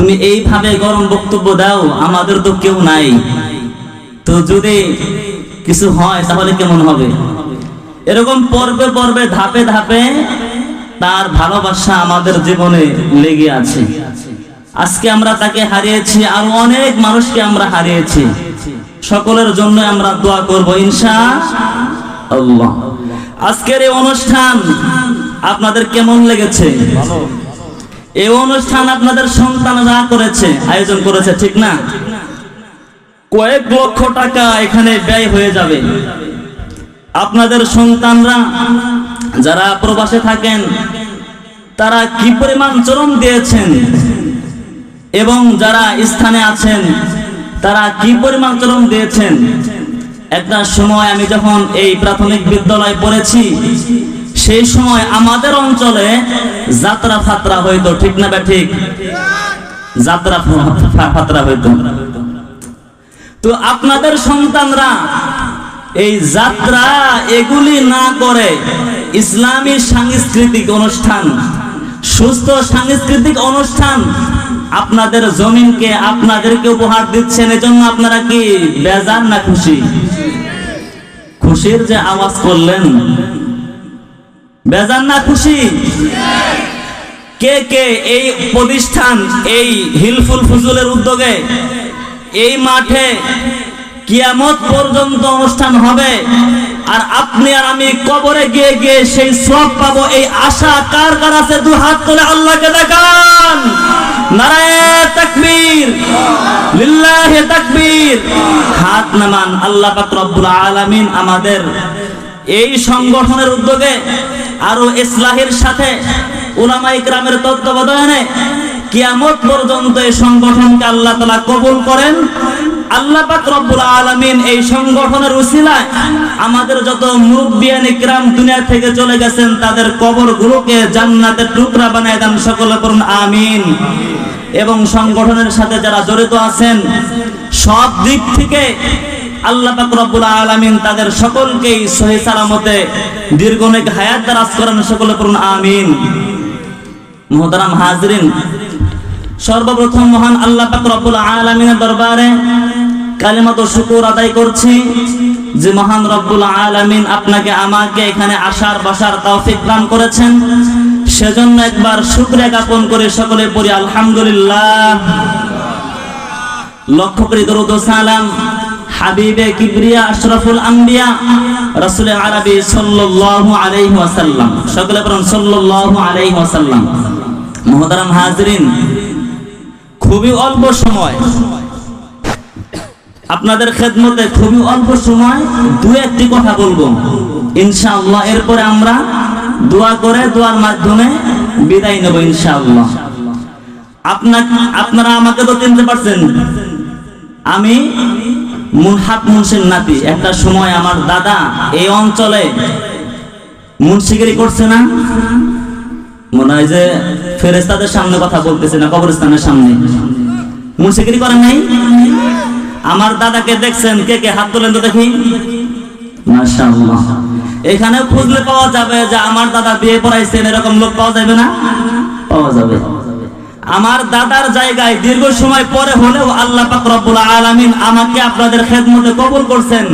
তুমি এইভাবে গরম বক্তব্য দাও, আমাদের তো কেউ নাই, তো যদি কিছু হয় তাহলে কেমন হবে? এরকম পর্বে পর্বে ধাপে ধাপে তার ভালোবাসা আমাদের জীবনে লেগে আছে। আজকে আমরা তাকে হারিয়েছি, আর অনেক মানুষকে আমরা হারিয়েছি। সকলের জন্য আমরা দোয়া করব ইনশাআল্লাহ। আজকের এই অনুষ্ঠান আপনাদের কেমন লেগেছে? এই অনুষ্ঠান আপনাদের সন্তানরা করেছে, আয়োজন করেছে, ঠিক না? কয়েক লক্ষ টাকা এখানে ব্যয় হয়ে যাবে। আপনাদের সন্তানরা যারা প্রবাসে থাকেন তারা কি পরিমাণ শ্রম দিয়েছেন, এবং যারা স্থানে আছেন তারা কি পরিমাণ শ্রম দিয়েছেন। একটা সময় আমি যখন এই প্রাথমিক বিদ্যালয়ে পড়েছি, সেই সময় আমাদের অঞ্চলে যাত্রা ফাত্রা হইতো, ঠিক না ঠিক? যাত্রা ফাত্রা হইতো। তো আপনাদের সন্তানরা এই যাত্রা এগুলি না করে ইসলামী সাংস্কৃতিক অনুষ্ঠান, সুস্থ সাংস্কৃতিক অনুষ্ঠান আপনাদের জমিনকে আপনাদেরকে উপহার দিচ্ছেন। এজন্য আপনারা কি বেজার না খুশি? খুশির যে আওয়াজ করলেন, বেজার না খুশি? কে কে এই প্রতিষ্ঠান, এই হিলফুল ফুজুলের উদ্যোগে এই মাঠে কিয়ামত পর্যন্ত অনুষ্ঠান হবে, আর আপনি আর আমি কবরে গিয়ে গিয়ে সেই সওয়াব পাবো, এই আশা কার কার আছে? দুই হাত তুলে আল্লাহকে দেখান। নারায়ে তাকবীর, লিল্লাহি তাকবীর। হাত নামান। আল্লাহ পাক রব্বুল আলামিন আমাদের এই সংগঠনের উদ্যোগে আরো ইসলাহের সাথে উলামায়ে কিরামের তত্ত্বাবধানে কিয়ামত পর্যন্ত এই সংগঠনকে আল্লাহ তাআলা কবুল করেন। আল্লাহ পাক রব্বুল আলামিন এই সংগঠনের উসিলায় আমাদের যত মুরব্বিয়ানে কিরাম দুনিয়া থেকে চলে গেছেন তাদের কবরগুলোকে জান্নাতের টুকরা বানায় দেন। সকলে পড়ুন আমিন। এবং সংগঠনের সাথে যারা জড়িত আছেন সব দিক থেকে আল্লাহ পাক রব্বুল আলামিন তাদের সকলকেই সহি সালামতে দীর্ঘনেক হায়াত দারাজ করেন। সকলে পড়ুন আমিন। মুহতারাম হাজরিন, সর্বপ্রথম মহান আল্লাহ পাক রব্বুল আলামিনের দরবারে কালিমাত শুকর আদায় করছি যে মহান রব্বুল আলামিন আপনাকে আমাকে এখানে আসার বসার তৌফিক দান করেছেন। সেজন্য একবার শুকরিয়া জ্ঞাপন করে সকলে পড়ি আলহামদুলিল্লাহ। লক্ষ করি দরুদ ও সালাম হাবিবে কিবরিয়া আশরাফুল আম্বিয়া রাসূল আরবি সাল্লাল্লাহু আলাইহি ওয়াসাল্লাম। সকলে পড়ুন সাল্লাল্লাহু আলাইহি ওয়াসাল্লাম। মুহতারাম হাজরিন, খুবই অল্প সময় আপনাদের খেদমতে, খুবই অল্প সময় দু একটি কথা বলবো ইনশাআল্লাহ। এরপরে আমরা দোয়া করে দোয়ার মাধ্যমে বিদায় নেব ইনশাআল্লাহ। আপনারা আমাকে তো চিনতে পারছেন, আমি মুনহাব মুন্সির নাতি। একটা সময় আমার দাদা এই অঞ্চলে মুন্সিগিরি করছে না? মনে হয় যে ফেরেশতাদের সামনে কথা বলতেছে না, কবরস্থানের সামনে মুন্সিগিরি করেন নাই? আমার দাদাকে দেখছেন? কে কে হাত তোলেন তো দেখি। মাশাআল্লাহ। এখানে খুঁজলে পাওয়া যাবে যে আমার দাদা বিয়ে পড়াইছেন, এরকম লোক পাওয়া যাবে না? পাওয়া যাবে। আমার দাদার জায়গায় দীর্ঘ সময় পরে হলেও আল্লাহ পাক রব্বুল আলামিন আমাকে আপনাদের খেদমতে কবুল করছেন।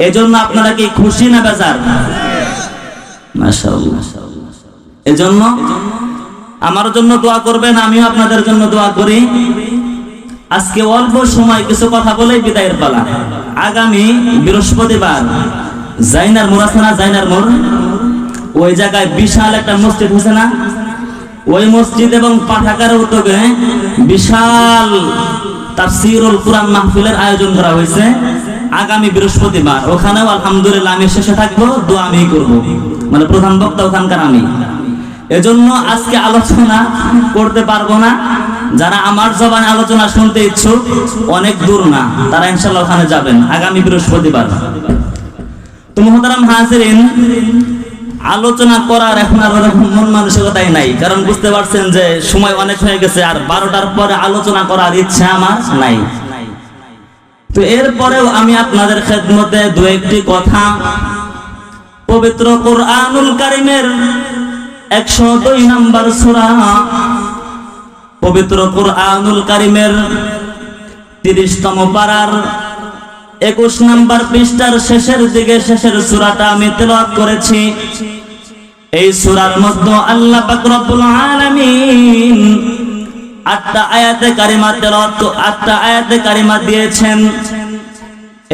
এজন্য আপনারা কি খুশি না বেজার? মাশাআল্লাহ। এজন্য আমার জন্য দোয়া করবেন, আমিও আপনাদের জন্য দোয়া করি। আজকে অল্প সময় কিছু কথা বলেই বিদায়ের পালা। আগামী বৃহস্পতিবার জাইনার মোড় আছে না? জাইনার মোড়, ওই জায়গায় বিশাল একটা মসজিদ হয়েছে না? ওই মসজিদ এবং পাঠাগারের উদ্যোগে বিশাল তাফসীরুল কুরআন মাহফিলের আয়োজন করা হয়েছে আগামী বৃহস্পতিবার। ওখানেও আলহামদুলিল্লাহ আমি শেষে থাকবো, দোয়া আমি করব, মানে প্রধান বক্তা ওখানকার আমি। এজন্য আজকে আলোচনা করতে পারবো না। যারা আমার জবানে আলোচনা শুনতে ইচ্ছুক, অনেক দূর না, তারা ইনশাআল্লাহ ওখানে যাবেন আগামী বৃহস্পতিবার। তো মুহতারাম হাজিরিন, আলোচনা করার এখন আর ওরকম মন মানসিকতাই নাই, কারণ বুঝতে পারছেন যে সময় অনেক হয়ে গেছে, আর 12টার পরে আলোচনা করার ইচ্ছা আমার নাই। তো এরপরেও আমি আপনাদের খেদমতে দু একটি কথা পবিত্র কুরআনুল কারীমের 102 নম্বর সূরা পবিত্র কুরআনুল কারীমের 30তম পারার 21 নম্বর পৃষ্ঠার শেষের দিকে শেষের সূরাটা আমি তেলাওয়াত করেছি। এই সূরার মধ্যে আল্লাহ পাক রব্বুল আলামিন 8টা আয়াতে কারিমা তেলাওয়াত 8টা আয়াতে কারিমা দিয়েছেন।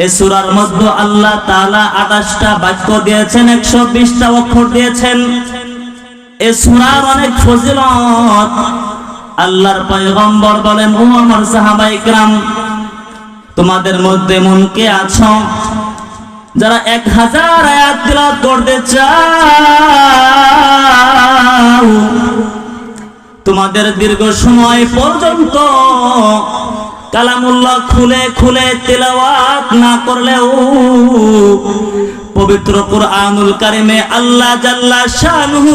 এই সূরার মধ্যে আল্লাহ তাআলা 28টা বাক্য দিয়েছেন, 120টা অক্ষর দিয়েছেন। এই সূরার অনেক ফজিলত। আল্লাহর পয়গম্বর বলেন, ও আমার সাহাবায়ে কিরাম, তোমাদের মধ্যে এমন কে আছো যারা 1000 আয়াত তেলাওয়াত করতে চাও? তোমাদের দীর্ঘ সময় পর্যন্ত কালামুল্লাহ খুলে খুলে তেলাওয়াত না করলেও পবিত্র কুরআনুল কারীমে আল্লাহ জাল্লা শানুহু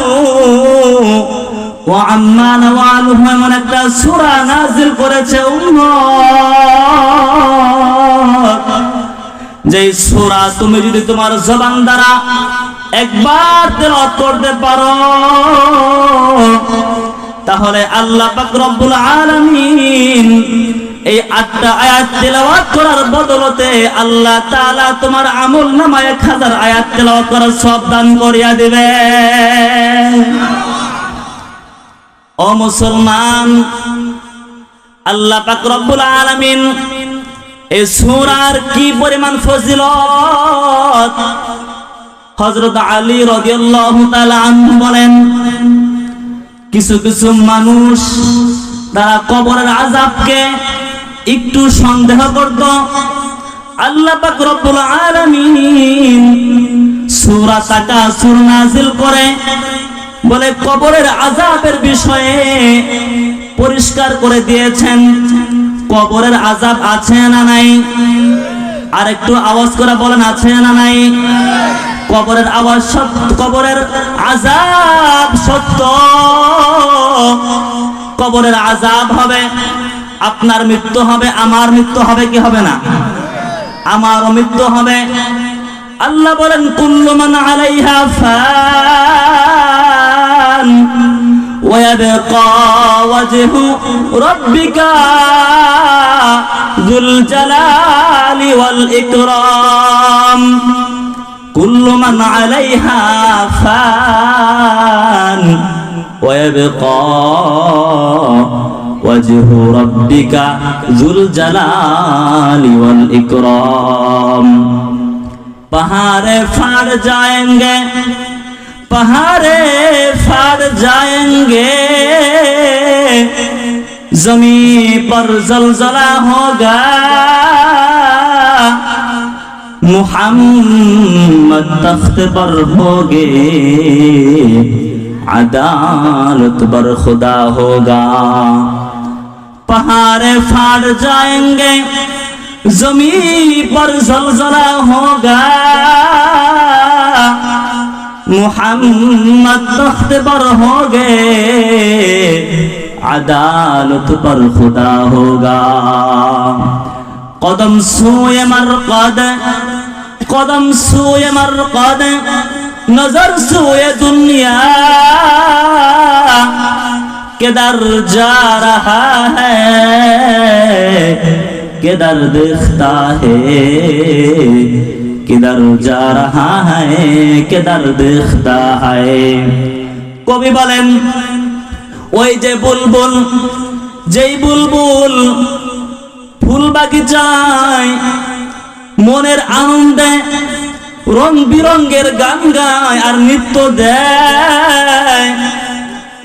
ওয়া আম্মা নাওয়ালুহু এমন একটা সূরা নাযিল করেছে উম্মত, যেই সূরা তুমি যদি তোমার জবান দ্বারা একবার তেলাওয়াত করতে পারো তাহলে আল্লাহ পাক রব্বুল আলামিন এই 8টা আয়াত তেলাওয়াত করার বদলতে আল্লাহ তাআলা তোমার আমলনামায় 1000 আয়াত তেলাওয়াত করার সওয়াব দান করিয়া দিবে। ও মুসলমান, আল্লাহ পাক রব্বুল আলামিন এই সূরার কি পরিমাণ ফজিলত হযরত আলী রাদিয়াল্লাহু তাআলা আনহু বলেন, কিছু কিছু মানুষ তারা কবরের আযাবকে একটু সন্দেহ করত। আল্লাহ পাক রব্বুল আলামিন সূরা তাকাসুর নাযিল করে বলে কবরের আযাবের বিষয়ে পরিষ্কার করে দিয়েছেন। কবরের আযাব আছে না নাই? আর একটু আওয়াজ করে বলেন, আছে না নাই? কবরের আওয়াজ সত্য, কবরের আযাব সত্য। কবরের আযাব হবে, আপনার মৃত্যু হবে, আমার মৃত্যু হবে, কি হবে না? আমারও মৃত্যু হবে। আল্লাহ বলেন, কুল্লু মান আলাইহা ফান ওয়া ইয়াবকা ওয়াজহু রাব্বিকা যুল জালালি ওয়াল ইকরাম। কুল্লু মান আলাইহা ফান ওয়া ইয়াবকা ওয়াজহু রাব্বিকা যুল জালালি ওয়াল ইকরাম। पहाड़े फाड़ जाएंगे, पहाड़े फाड़ जाएंगे, जमीन पर जलजला होगा, मुहम्मद तख्त पर होगे, अदालत पर खुदा होगा। पहाड़े फाड़ जाएंगे, ज़मीन पर ज़लज़ला होगा, मुहम्मद तख्त पर होगे, अदालत पर खुदा होगा। कदम सूए मरकद, कदम सूए मरकद, नजर सूए दुनिया, किधर जा रहा है, किधर देखता है, किधर जा रहा है, किधर देखता है। কবি বলেন, ওই যে বুলবুল, যেই বুলবুল ফুল বাগিচায় মনের আনন্দে রং বিরঙ্গের গান গায় আর নৃত্য দেয়,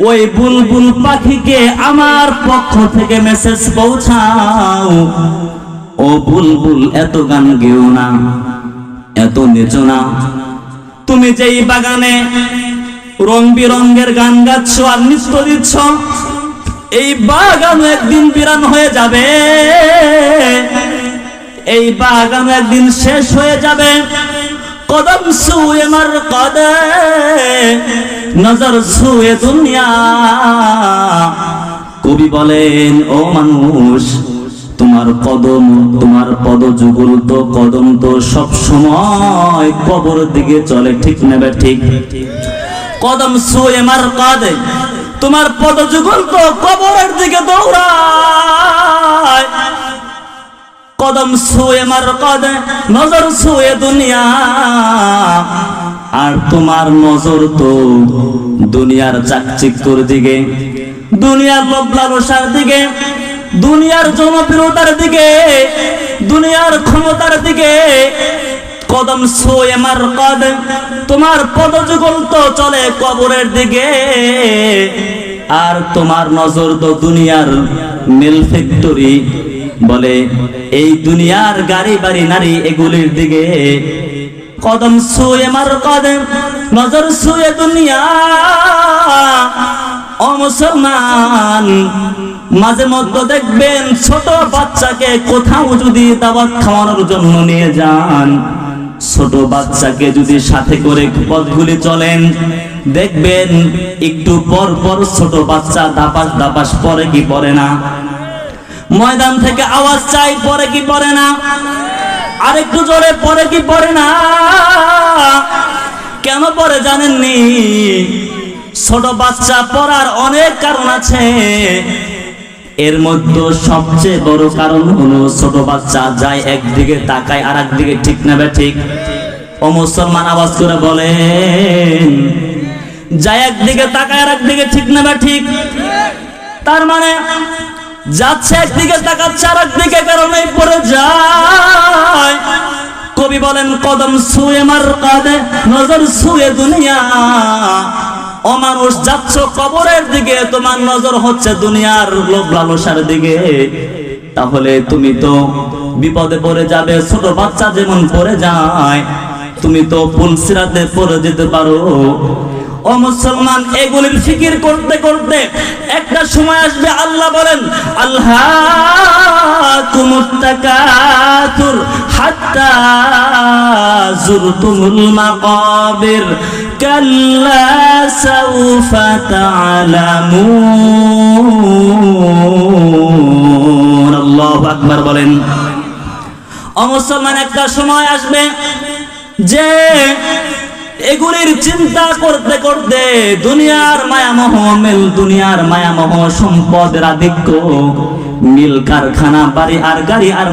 ওই বুলবুল পাখিকে আমার পক্ষ থেকে মেসেজ পৌঁছাও, ও বুলবুল এত গান গেও না, এত নেচো না। তুমি যেই বাগানে রং বিরঙ্গের গান গাচ্ছ আর নৃত্য দিচ্ছ, এই বাগান একদিন বিরান হয়ে যাবে, এই বাগান একদিন শেষ হয়ে যাবে। কদম সুয়ে মরকদ, নজর সুয়ে দুনিয়া। কবি বলেন, ও মানুষ, তোমার কদম, তোমার পদযুগল তো কদম তো সব সময় কবর দিকে চলে, ঠিক নেবে ঠিক। কদম সুয়ে মরকদ, তোমার পদযুগল তো কবরের দিকে দৌড়ায়। কদম ছুঁয়ে মার কদে নজর ছুঁয়ে দুনিয়া, আর তোমার নজর তো দুনিয়ার চাকচিক্যর দিকে, দুনিয়ার লোভ লালসার দিকে, দুনিয়ার জনপ্রিয়তার দিকে, দুনিয়ার ক্ষমতার দিকে। কদম ছুঁয়ে মার কদে, তোমার পদযুগল তো চলে কবরের দিকে, আর তোমার নজর তো দুনিয়ার মিল ফ্যাক্টরি, বলে এই দুনিয়ার গাড়ি বাড়ি নারী এগুলির দিকে। কদম ছুঁয়ে মার কদম নজর ছুঁয়ে দুনিয়া। ও মুসলমান, মাঝে মধ্যে দেখবেন ছোট বাচ্চাকে কোথাও যদি দাওয়াত খাওয়ানোর জন্য নিয়ে যান, ছোট বাচ্চাকে যদি সাথে করে পথগুলি চলেন, দেখবেন একটু পর পর ছোট বাচ্চা দাপাস দাপাস পরে কি পরে না? ময়দান থেকে আওয়াজ চাই, পরে কি পরে না? আরেকটু জোরে পরে কি পরে না? কেন পরে জানেননি? ছোট বাচ্চা পড়ার অনেক কারণ আছে, এর মধ্যে সবচেয়ে বড় কারণ হলো ছোট বাচ্চা যায় একদিকে তাকায় আর একদিকে, ঠিক না ঠিক? ও মুসলমান আওয়াজ করে বলেন, যায় একদিকে তাকায় আর একদিকে, ঠিক না ঠিক? তার মানে যাচ্ছে একদিকে তাকাচ্ছে আর একদিকে, কারণে পড়ে যায়। কবি বলেন কদম ছুঁয়ে মার কাঁদে নজর ছুঁয়ে দুনিয়া। ও মানুষ, যাচ্ছ কবরের দিকে, তোমার নজর হচ্ছে দুনিয়ার লোভ লালসার দিকে, তাহলে তুমি তো বিপদে পড়ে যাবে। ছোট বাচ্চা যেমন পড়ে যায়, তুমি তো পুলসিরাতে পড়ে যেতে পারো। ও মুসলমান, এগুলির ফিকির করতে করতে একটা সময় আসবে, আল্লাহ বলেন আলহাকুমুত তাকাতুর হাত্তা যুরতুমুল মাকাবির কাল্লা সাউফা তা'লামুন। আল্লাহু আকবার বলেন। ও মুসলমান, একটা সময় আসবে যে এগুলির চিন্তা করতে করতে দুনিয়ার মায়ামোহ মিল, দুনিয়ার মায়ামোহ, সম্পদের আধিক্য, মিল কারখানা, বাড়ি আর গাড়ি আর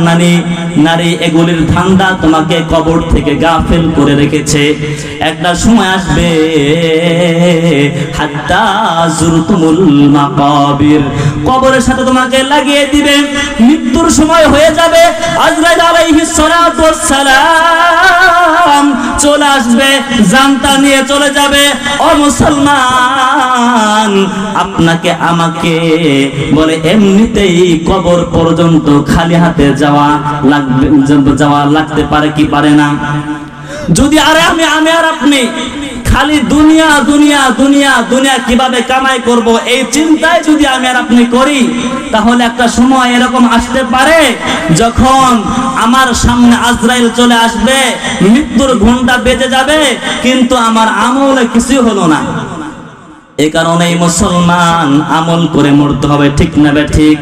নারী, এগুলির ধান্দা তোমাকে কবর থেকে গাফেল করে রেখেছে। একটা সময় আসবে হাত্তা যুরতুমুল মাকাবির, কবরের সাথে তোমাকে লাগিয়ে দিবে। মৃত্যুর সময় হয়ে যাবে, আজরাইল আলাইহিস সালাতু ওয়াস সালাম চলে আসবে, জানটা নিয়ে চলে যাবে। ও মুসলমান, আপনাকে আমাকে বলে এমনিতেই কবর পর্যন্ত খালি হাতে যাওয়া লাগতে পারে কি পারে না? যদি আমি আর আপনি খালি দুনিয়া দুনিয়া দুনিয়া দুনিয়া কিভাবে কামাই করব, এই চিন্তায় যদি আমি আর আপনি করি, তাহলে একটা সময় এরকম আসতে পারে যখন আমার সামনে আজরাইল চলে আসবে, মৃত্যুর ঘন্টা বেজে যাবে, কিন্তু আমার আমলে কিছু হলো না। এই কারণেই মুসলমান আমল করে মরতে হবে, ঠিক না ঠিক?